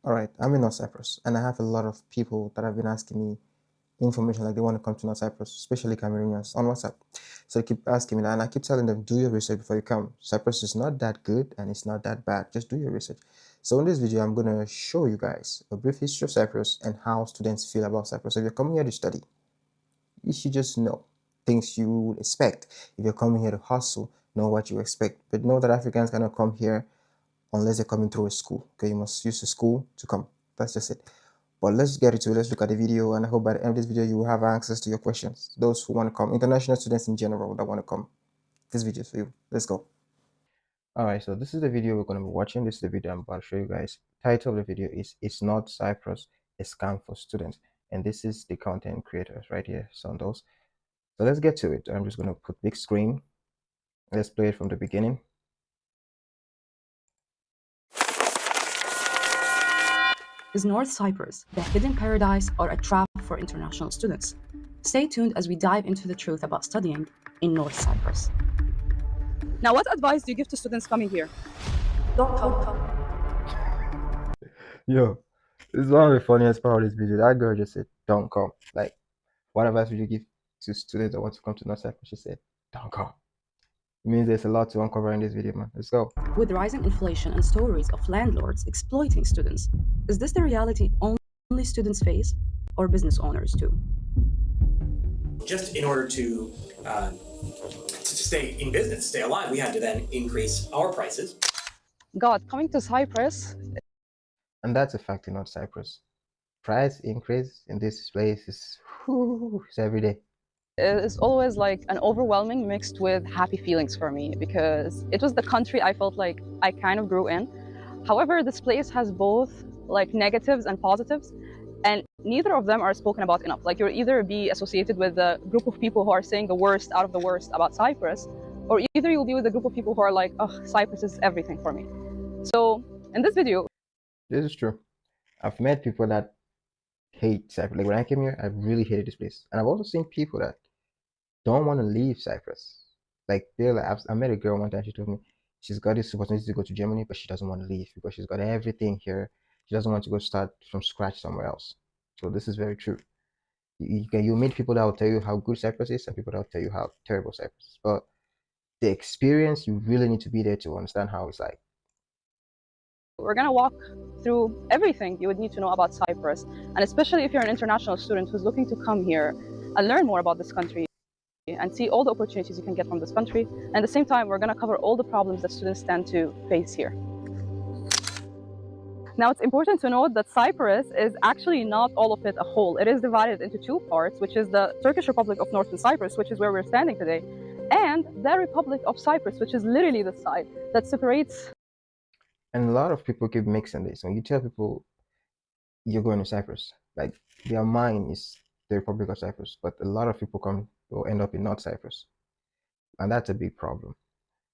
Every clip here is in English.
All right, I'm in North Cyprus, and I have a lot of people that have been asking me information like they want to come to North Cyprus, especially Cameroonians on WhatsApp. So they keep asking me that, and I keep telling them, do your research before you come. Cyprus is not that good and it's not that bad. Just do your research. So in this video, I'm going to show you guys a brief history of Cyprus and how students feel about Cyprus. So if you're coming here to study, you should just know things you would expect. If you're coming here to hustle, know what you expect. But know that Africans cannot come here unless they're coming through a school. Okay, you must use a school to come. That's just it. But let's get into it. Let's look at the video, and I hope by the end of this video you will have access to your questions. Those who want to come, international students in general that want to come, this video is for you. Let's go. All right, so this is the video we're going to be watching. This is the video I'm about to show you guys. Title of the video is "It's Not Cyprus, a Scam for Students," and this is the content creators right here, Sondos. So let's get to it. I'm just going to put big screen. Let's play it from the beginning. Is North Cyprus the hidden paradise or a trap for international students? Stay tuned as we dive into the truth about studying in North Cyprus. Now, what advice do you give to students coming here? Don't come. Yo, this is one of the funniest part of this video. That girl just said, "Don't come." Like, what advice would you give to students that want to come to North Cyprus? She said, "Don't come." It means there's a lot to uncover in this video, man. Let's go. With rising inflation and stories of landlords exploiting students, is this the reality only students face, or business owners too? Just in order to stay in business, stay alive, we had to then increase our prices. God, coming to Cyprus. And that's a fact in North Cyprus. Price increase in this place is it's every day. It's always like an overwhelming mixed with happy feelings for me because it was the country I felt like I kind of grew in. However, this place has both like negatives and positives, and neither of them are spoken about enough. Like, you'll either be associated with a group of people who are saying the worst out of the worst about Cyprus, or either you'll be with a group of people who are like, oh, Cyprus is everything for me. So in this video, This is true. I've met people that hate Cyprus. Like when I came here, I really hated this place. And I've also seen people that don't want to leave Cyprus. Like they're like, I met a girl one time, she told me she's got this opportunity to go to Germany, but she doesn't want to leave because she's got everything here. She doesn't want to go start from scratch somewhere else. So this is very true. You meet people that will tell you how good Cyprus is and people that will tell you how terrible Cyprus is. But the experience, you really need to be there to understand how it's like. we're going to walk through everything you would need to know about Cyprus, and especially if you're an international student who's looking to come here and learn more about this country and see all the opportunities you can get from this country. And at the same time, we're going to cover all the problems that students tend to face here. Now, it's important to note that Cyprus is actually not all of it a whole. It is divided into two parts, which is the Turkish Republic of Northern Cyprus, which is where we're standing today, and the Republic of Cyprus, which is literally the side that separates. And a lot of people keep mixing this. When you tell people you're going to Cyprus, like their mind is the Republic of Cyprus, but a lot of people come will end up in North Cyprus, and that's a big problem.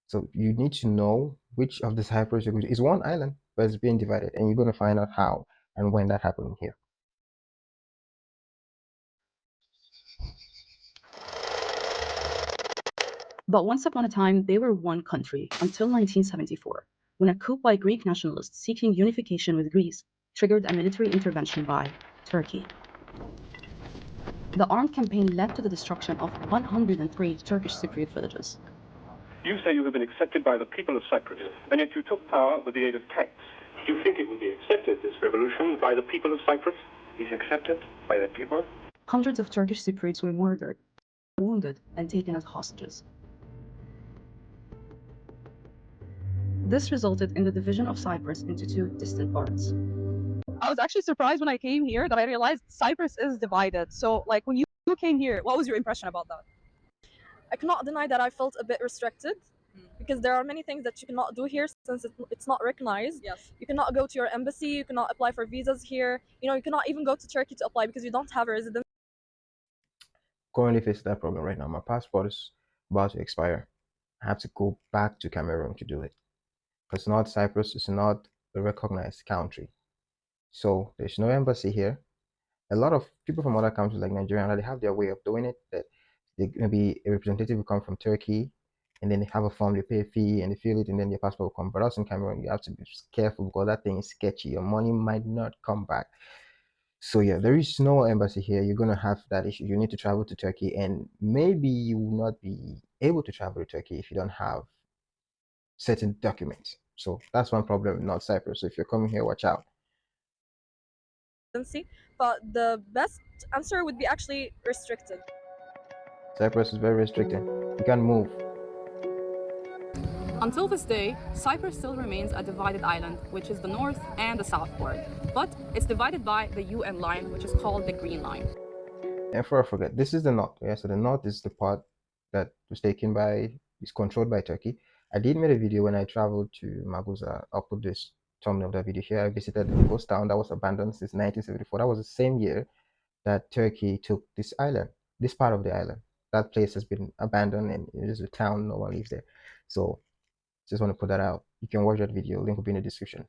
So you need to know which of the Cyprus you're going to. It's one island, but it's being divided, and you're going to find out how and when that happened here. But once upon a time, they were one country until 1974, when a coup by Greek nationalists seeking unification with Greece triggered a military intervention by Turkey. The armed campaign led to the destruction of 103 Turkish Cypriot villages. You say you have been accepted by the people of Cyprus, and yet you took power with the aid of tanks. Do you think it will be accepted, this revolution, by the people of Cyprus? Is accepted by the people? Hundreds of Turkish Cypriots were murdered, wounded, and taken as hostages. This resulted in the division of Cyprus into two distant parts. I was actually surprised when I came here that I realized Cyprus is divided. So, like, when you came here, what was your impression about that? I cannot deny that I felt a bit restricted because there are many things that you cannot do here since it's not recognized. Yes. You cannot go to your embassy, you cannot apply for visas here. You cannot even go to Turkey to apply because you don't have a residence. Currently face that problem right now. My passport is about to expire. I have to go back to Cameroon to do it because North Cyprus is not a recognized country. So there's no embassy here. A lot of people from other countries like Nigeria, they have their way of doing it. That maybe a representative will come from Turkey and then they have a form, they pay a fee, and they fill it, and then your passport will come. But also in Cameroon, you have to be careful because that thing is sketchy. Your money might not come back. So yeah, there is no embassy here. You're gonna have that issue. You need to travel to Turkey, and maybe you will not be able to travel to Turkey if you don't have certain documents. So that's one problem in North Cyprus. So if you're coming here, watch out. But the best answer would be actually restricted. Cyprus is very restricted. You can't move. Until this day, Cyprus still remains a divided island, which is the north and the south part. But it's divided by the UN line, which is called the Green Line. And before I forget, this is the north. Yeah, so the north is the part that was taken by, is controlled by Turkey. I did make a video when I traveled to Magusa. I'll put this thumbnail of that video here. I visited a ghost town that was abandoned since 1974. That was the same year that Turkey took this island, this part of the island. That place has been abandoned and it is a town, no one lives there. So just want to put that out. You can watch that video, link will be in the description.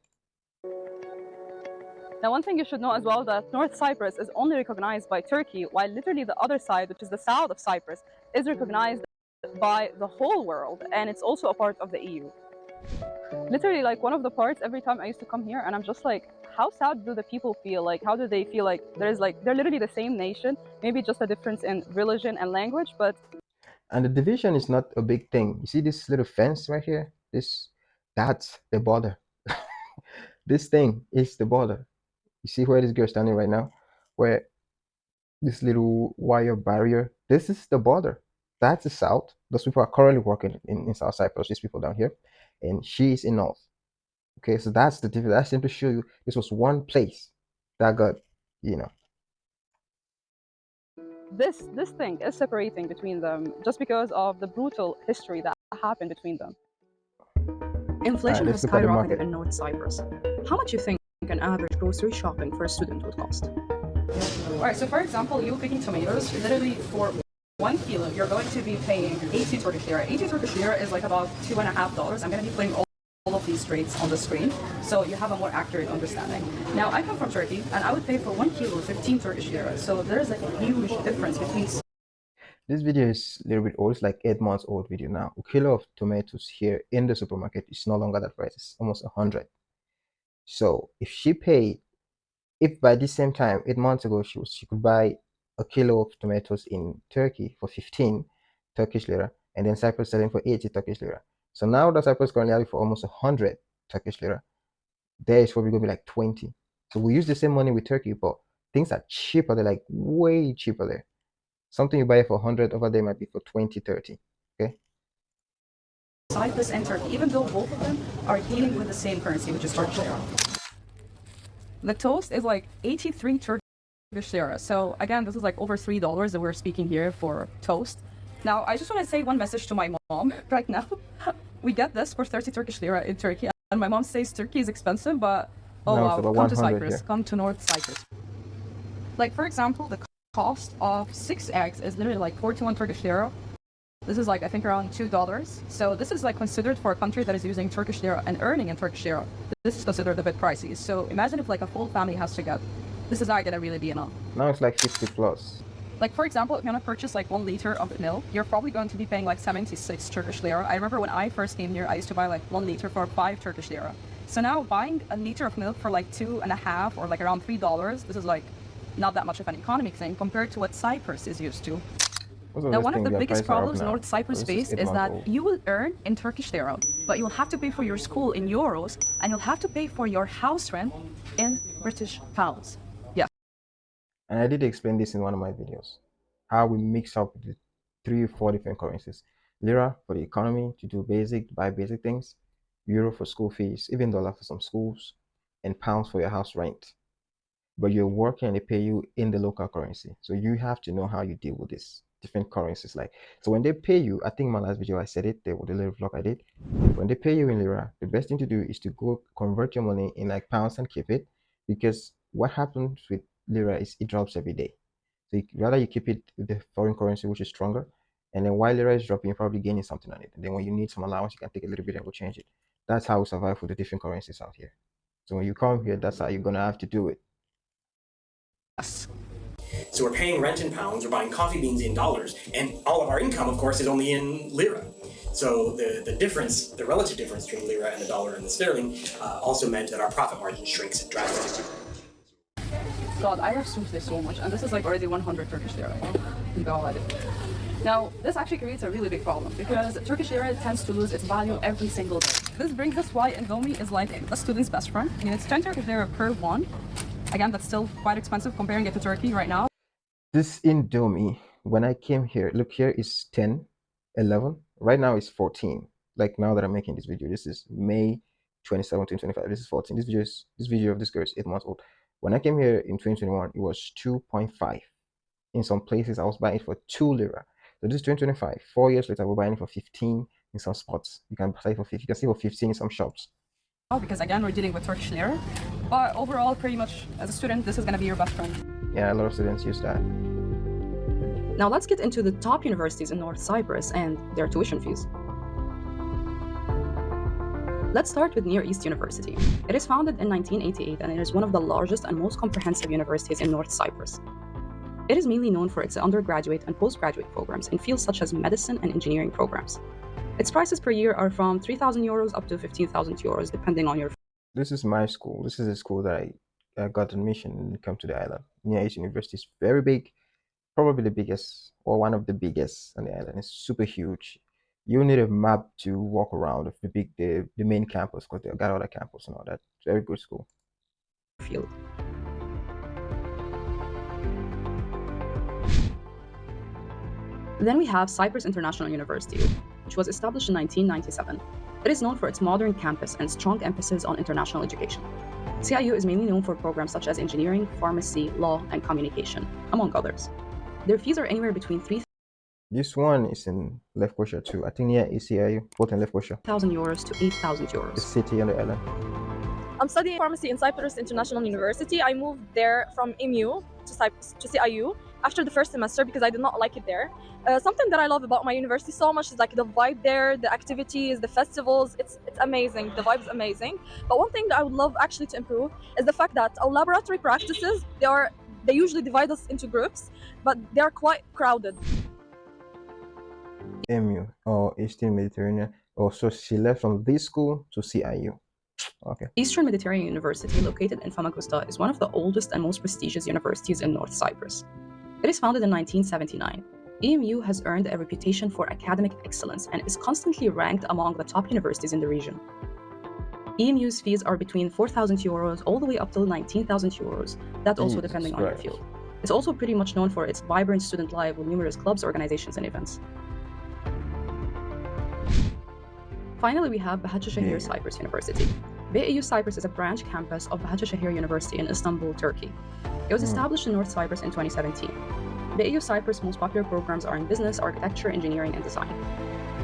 Now, one thing you should know as well that North Cyprus is only recognized by Turkey, while literally the other side, which is the south of Cyprus, is recognized by the whole world, and it's also a part of the EU. Literally, like one of the parts, every time I used to come here, and I'm just like, how sad do the people feel? Like, how do they feel like they're literally the same nation, maybe just a difference in religion and language, but... And the division is not a big thing. You see this little fence right here? That's the border. This thing is the border. You see where this girl is standing right now? Where this little wire barrier, this is the border. That's the south. Those people are currently working in South Cyprus, these people down here. And she's in north. Okay, so that's the difference. That simply show you this was one place that got, you know. This thing is separating between them just because of the brutal history that happened between them. Inflation Let's has look at the skyrocketed market. in North Cyprus. How much you think an average grocery shopping for a student would cost? Alright, so for example, you picking tomatoes, literally for 1 kilo, you're going to be paying 80 Turkish lira. 80 Turkish lira is like about $2.50. I'm going to be putting all of these rates on the screen so you have a more accurate understanding. Now, I come from Turkey and I would pay for 1 kilo 15 Turkish lira. So there's like a huge difference between... This video is a little bit old. It's like 8 months old video now. A kilo of tomatoes here in the supermarket is no longer that price. It's almost 100. So if by this same time 8 months ago she could buy a kilo of tomatoes in Turkey for 15 Turkish lira, and then Cyprus selling for 80 Turkish lira. So now that Cyprus currently having for almost 100 Turkish lira, there is probably gonna be like 20. So we use the same money with Turkey, but things are cheaper. They're like way cheaper there. Something you buy for 100 over there might be for 20, 30. Okay. Cyprus and Turkey, even though both of them are dealing with the same currency, which is Turkish lira. The toast is like 83 Turkish lira. So again, this is like over $3 that we're speaking here for toast. Now, I just want to say one message to my mom right now. We get this for 30 Turkish lira in Turkey, and my mom says Turkey is expensive, but oh No, wow, it's about come to 100 Cyprus, here. come to North Cyprus. Like for example, the cost of 6 eggs is literally like 41 Turkish lira. This is like, I think, around $2. So this is like considered for a country that is using Turkish lira and earning in Turkish lira. This is considered a bit pricey. So imagine if like a full family has to get, this is not gonna really be enough. Now it's like 50 plus. Like for example, if you want to purchase like 1 liter of milk, you're probably going to be paying like 76 Turkish lira. I remember when I first came here, I used to buy like 1 liter for 5 Turkish lira. So now buying a liter of milk for like 2.5 or like around $3, this is like not that much of an economic thing compared to what Cyprus is used to. Now, one of the biggest problems North Cyprus face is that you will earn in Turkish lira, but you'll have to pay for your school in euros, and you'll have to pay for your house rent in British pounds. Yeah. And I did explain this in one of my videos, how we mix up the 3 or 4 different currencies. Lira for the economy, to do buy basic things, euro for school fees, even dollar for some schools, and pounds for your house rent. But you're working and they pay you in the local currency. So you have to know how you deal with this different currencies. Like, so when they pay you, I think in my last video I said it, the little vlog I did, when they pay you in lira, the best thing to do is to go convert your money in like pounds and keep it, because what happens with lira is it drops every day. So rather you keep it with the foreign currency, which is stronger, and then while lira is dropping, you're probably gaining something on it, and then when you need some allowance, you can take a little bit and go change it. That's how we survive with the different currencies out here. So when you come here, that's how you're gonna have to do it. So we're paying rent in pounds, we're buying coffee beans in dollars, and all of our income, of course, is only in lira. So the difference, the relative difference between lira and the dollar and the sterling, also meant that our profit margin shrinks drastically. God, I love Tuesday so much, and this is like already 100 Turkish lira. Oh, God. Now, this actually creates a really big problem because Turkish lira tends to lose its value every single day. This brings us why Indomie is like a student's best friend. I mean, it's 10 Turkish lira per one. Again, that's still quite expensive comparing it to Turkey right now. This Indomie, when I came here, look, here is 10, 11. Right now it's 14. Like now that I'm making this video, this is May 27, 2025. This is 14. This video of this girl is 8 months old. When I came here in 2021, it was 2.5. In some places, I was buying it for 2 lira. So this is 2025. 4 years later, we're buying it for 15 in some spots. You can buy it for 50. You can see for 15 in some shops. Because again, we're dealing with Turkish lira. But overall, pretty much as a student, this is going to be your best friend. Yeah, a lot of students use that. Now let's get into the top universities in North Cyprus and their tuition fees. Let's start with Near East University. It is founded in 1988 and it is one of the largest and most comprehensive universities in North Cyprus. It is mainly known for its undergraduate and postgraduate programs in fields such as medicine and engineering programs. Its prices per year are from 3,000 euros up to 15,000 euros, depending on your... This is my school. This is a school that I got admission and come to the island. Near East University is very big, probably the biggest or one of the biggest on the island. It's super huge. You need a map to walk around the main campus because they got other campus and all that. It's a very good school. field. Then we have Cyprus International University, which was established in 1997. It is known for its modern campus and strong emphasis on international education. CIU is mainly known for programs such as engineering, pharmacy, law, and communication, among others. Their fees are anywhere between 3,000 This one is in Lefkosia too. I think near ECIU, both in Lefkosia. euros to 8,000 The euros. city on the island. I'm studying pharmacy in Cyprus International University. I moved there from EMU to Cyprus to CIU after the first semester because I did not like it there. Something that I love about my university so much is like the vibe there, the activities, the festivals. It's amazing. The vibe is amazing. But one thing that I would love actually to improve is the fact that our laboratory practices they usually divide us into groups, but they are quite crowded. EMU or Eastern Mediterranean. Oh, so she left from this school to CIU. Okay. Eastern Mediterranean University, located in Famagusta, is one of the oldest and most prestigious universities in North Cyprus. It is founded in 1979. EMU has earned a reputation for academic excellence and is constantly ranked among the top universities in the region. EMU's fees are between 4,000 euros all the way up to 19,000 euros, that also Jesus depending on your Christ. field. It's also pretty much known for its vibrant student life with numerous clubs, organizations, and events. Finally, we have Bahçeşehir Cyprus University. BAU Cyprus is a branch campus of Bahçeşehir University in Istanbul, Turkey. It was established in North Cyprus in 2017. BAU Cyprus' most popular programs are in business, architecture, engineering, and design.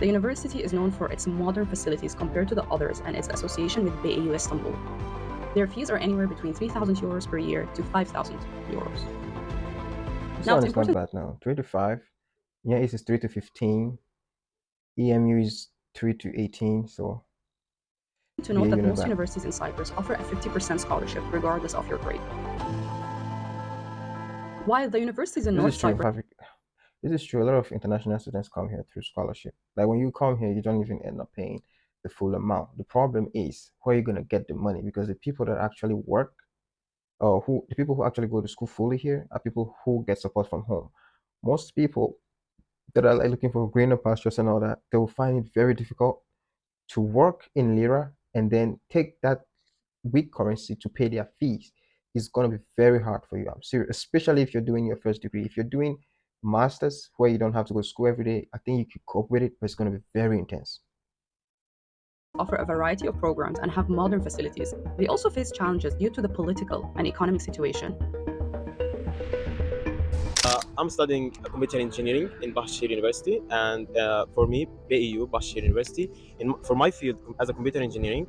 The university is known for its modern facilities compared to the others and its association with BAU Istanbul. Their fees are anywhere between 3,000 euros per year to 5,000 euros. This Now, one it's is not important bad now. 3 to 5. Yeah, is 3 to 15. EMU is 3 to 18. So to note that you know most that. universities in Cyprus offer a 50% scholarship regardless of your grade. While the universities in This North is true. Cyprus This is true. A lot of international students come here through scholarship. Like when you come here, you don't even end up paying the full amount. The problem is where you're gonna get the money because the people that actually work, or the people who actually go to school fully here are people who get support from home. Most people that are like looking for greener pastures and all that, they will find it very difficult to work in lira and then take that weak currency to pay their fees. It's going to be very hard for you. I'm serious, especially if you're doing your first degree. If you're doing masters where you don't have to go to school every day, I think you could cope with it, but it's going to be very intense. offer a variety of programs and have modern facilities. They also face challenges due to the political and economic situation. I'm studying computer engineering in Bahçeşehir University, and for me, BAU, Bahçeşehir University, for my field as a computer engineering,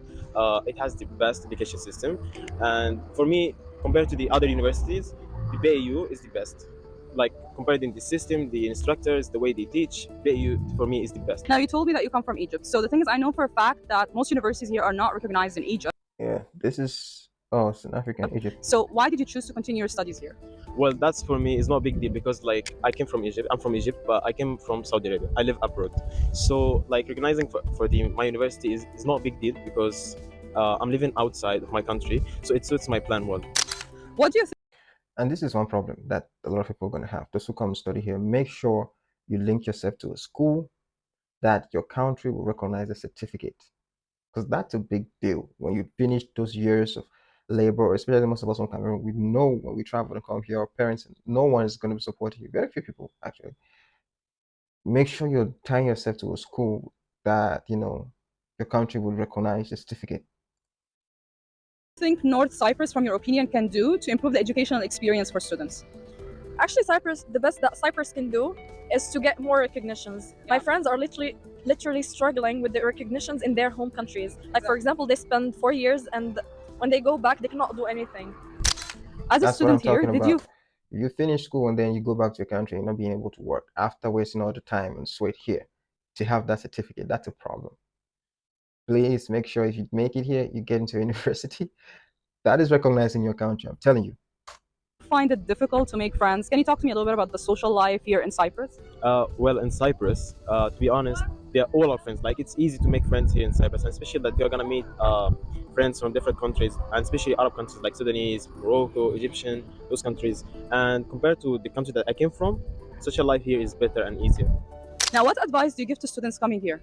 it has the best education system. And for me, compared to the other universities, the BAU is the best. Like compared in the system, the instructors, the way they teach, BAU for me is the best. Now, you told me that you come from Egypt. So the thing is, I know for a fact that most universities here are not recognized in Egypt. Yeah, this is Oh, South African, Egypt. So why did you choose to continue your studies here? Well, that's for me is not a big deal because like I came from Egypt. I'm from Egypt, but I came from Saudi Arabia. I live abroad, so like recognizing for my university is not a big deal because I'm living outside of my country, so it suits my plan well. What do you think? And this is one problem that a lot of people are going to have. Those who come study here, make sure you link yourself to a school that your country will recognize a certificate. Because that's a big deal. When you finish those years of labor, especially most of us from Cameroon, we know when we travel and come here, our parents, no one is going to be supporting you. Very few people, actually. Make sure you're tying yourself to a school that, your country will recognize the certificate. Think North Cyprus, from your opinion, can do to improve the educational experience for students? Actually, Cyprus, the best that Cyprus can do is to get more recognitions. My friends are literally struggling with the recognitions in their home countries. Like, for example, they spend 4 years and when they go back, they cannot do anything. As a That's what I'm student here, talking did you about. You finish school and then you go back to your country and not being able to work after wasting all the time and sweat here to have that certificate. That's a problem. Please make sure if you make it here, you get into a university that is recognized in your country. I'm telling you. find it difficult to make friends? Can you talk to me a little bit about the social life here in Cyprus? Well, in Cyprus, to be honest, they're all our friends. Like it's easy to make friends here in Cyprus, and especially that you're gonna meet friends from different countries, and especially Arab countries like Sudanese, Morocco, Egyptian, those countries. And compared to the country that I came from, social life here is better and easier. Now, what advice do you give to students coming here?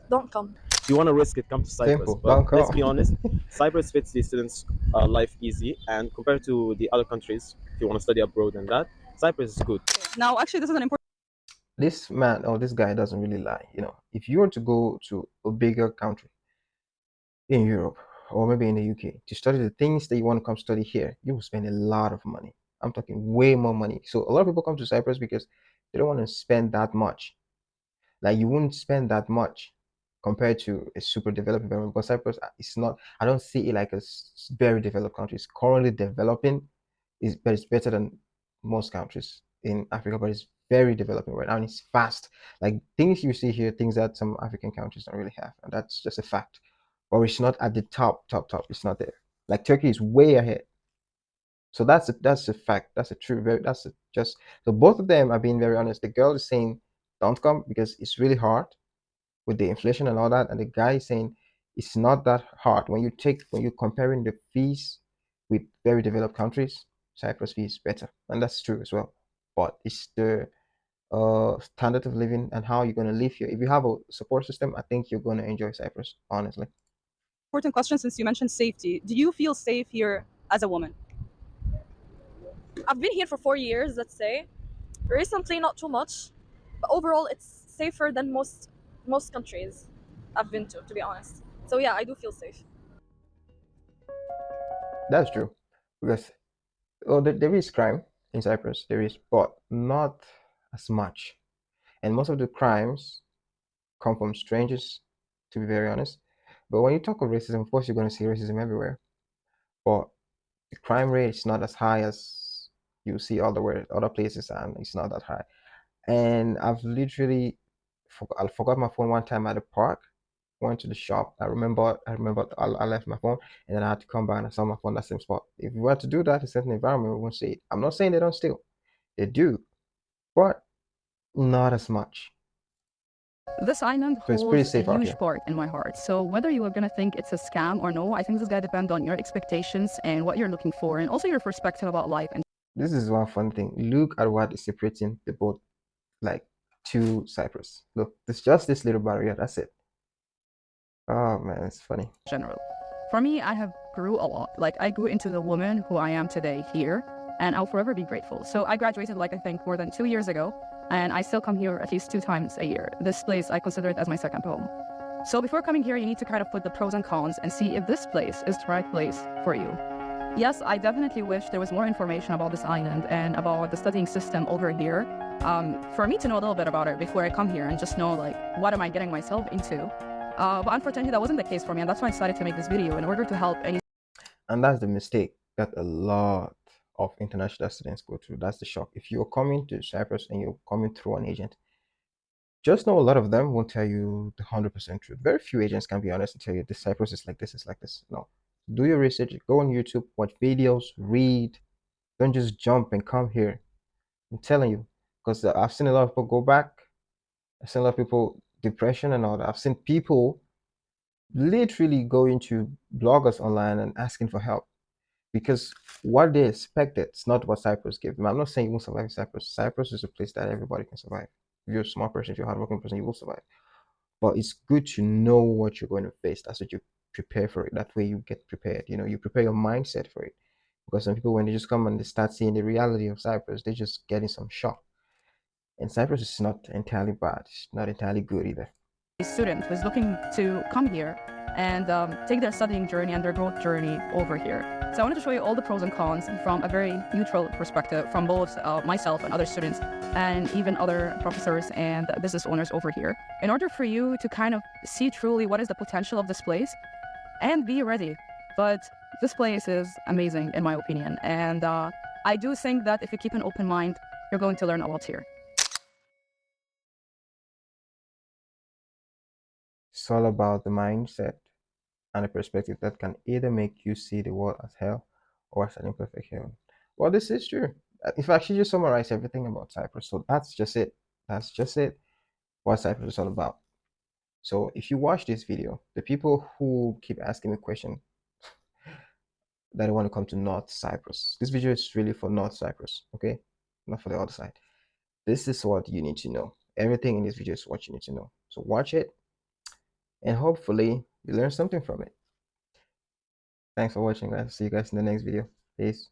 Don't come. If you want to risk it, come to Cyprus. Simple. But Don't let's come. be honest, Cyprus fits the students' life easy, and compared to the other countries, if you want to study abroad and that, Cyprus is good. Now, actually, this is an important This man or this guy doesn't really lie. If you were to go to a bigger country in Europe or maybe in the UK to study the things that you want to come study here, you will spend a lot of money. I'm talking way more money. So a lot of people come to Cyprus because they don't want to spend that much. Like you wouldn't spend that much compared to a super developed environment. But Cyprus, it's not. I don't see it like a very developed country. It's currently developing, but it's better than most countries in Africa. But it's very developing right now, and it's fast. Like things you see here, things that some African countries don't really have, and that's just a fact. Or it's not at the top. It's not there. Like Turkey is way ahead. So that's a fact. That's a true. That's just. So both of them are being very honest. The girl is saying, "Don't come," because it's really hard with the inflation and all that, and the guy is saying it's not that hard when you're comparing the fees with very developed countries. Cyprus fee is better, and that's true as well. But it's the standard of living and how you're gonna live here. If you have a support system, I think you're gonna enjoy Cyprus. Honestly, question since you mentioned safety. Do you feel safe here as a woman? I've been here for 4 years, let's say. Recently, not too much, but overall, it's safer than most countries I've been to be honest. So yeah, I do feel safe. that's true because there is crime in Cyprus. There is, but not as much. And most of the crimes come from strangers, to be very honest. But when you talk of racism, of course, you're going to see racism everywhere. But the crime rate is not as high as you see other places, and it's not that high. And I've literally I forgot my phone one time at the park. Went to the shop. I remember I left my phone, and then I had to come back and I saw my phone that same spot. If we were to do that in certain environment, we won't see it. I'm not saying they don't steal. They do, but not as much. This island So it's pretty holds a safe out huge here. part in my heart. So whether you are going to think it's a scam or no, I think this is going to depend on your expectations and what you're looking for and also your perspective about life. And This is one fun thing. Look at what is separating the boat, like to Cyprus. Look, it's just this little barrier. That's it. Oh man, it's funny. general. For me, I have grew a lot. Like I grew into the woman who I am today here, and I'll forever be grateful. So I graduated like I think more than 2 years ago, and I still come here at least 2 times a year. This place, I consider it as my second home. So before coming here, you need to kind of put the pros and cons and see if this place is the right place for you. Yes, I definitely wish there was more information about this island and about the studying system over here. For me to know a little bit about it before I come here and just know like what am I getting myself into. But unfortunately, that wasn't the case for me, and that's why I decided to make this video in order to help any. And that's the mistake that a lot of international students go through. That's the shock. If you're coming to Cyprus and you're coming through an agent, just know a lot of them won't tell you the 100% truth. Very few agents can be honest and tell you this Cyprus is like this, is like this. No, Do your research. Go on YouTube, watch videos, read. Don't just jump and come here. I'm telling you, because I've seen a lot of people go back. I've seen a lot of people depression and all that. I've seen people literally going to bloggers online and asking for help because what they expected is not what Cyprus gave them. I'm not saying you won't survive in Cyprus. Cyprus is a place that everybody can survive. If you're a smart person, if you're a hardworking person, you will survive. But it's good to know what you're going to face. That's what you prepare for it. That way you get prepared. You prepare your mindset for it. Because some people, when they just come and they start seeing the reality of Cyprus, they're just getting some shock. And Cyprus is not entirely bad. It's not entirely good either. A student who's looking to come here and take their studying journey and their growth journey over here. So I wanted to show you all the pros and cons from a very neutral perspective from both myself and other students and even other professors and business owners over here in order for you to kind of see truly what is the potential of this place and be ready. But this place is amazing in my opinion, and I do think that if you keep an open mind, you're going to learn a lot here. It's all about the mindset and a perspective that can either make you see the world as hell or as an imperfect heaven. Well, this is true. If I actually just summarize everything about Cyprus, so that's just it. That's just it. What Cyprus is all about. So if you watch this video, the people who keep asking me questions that they want to come to North Cyprus, this video is really for North Cyprus, okay? Not for the other side. This is what you need to know. Everything in this video is what you need to know. So watch it, and hopefully you learn something from it. Thanks for watching, guys. See you guys in the next video. Peace.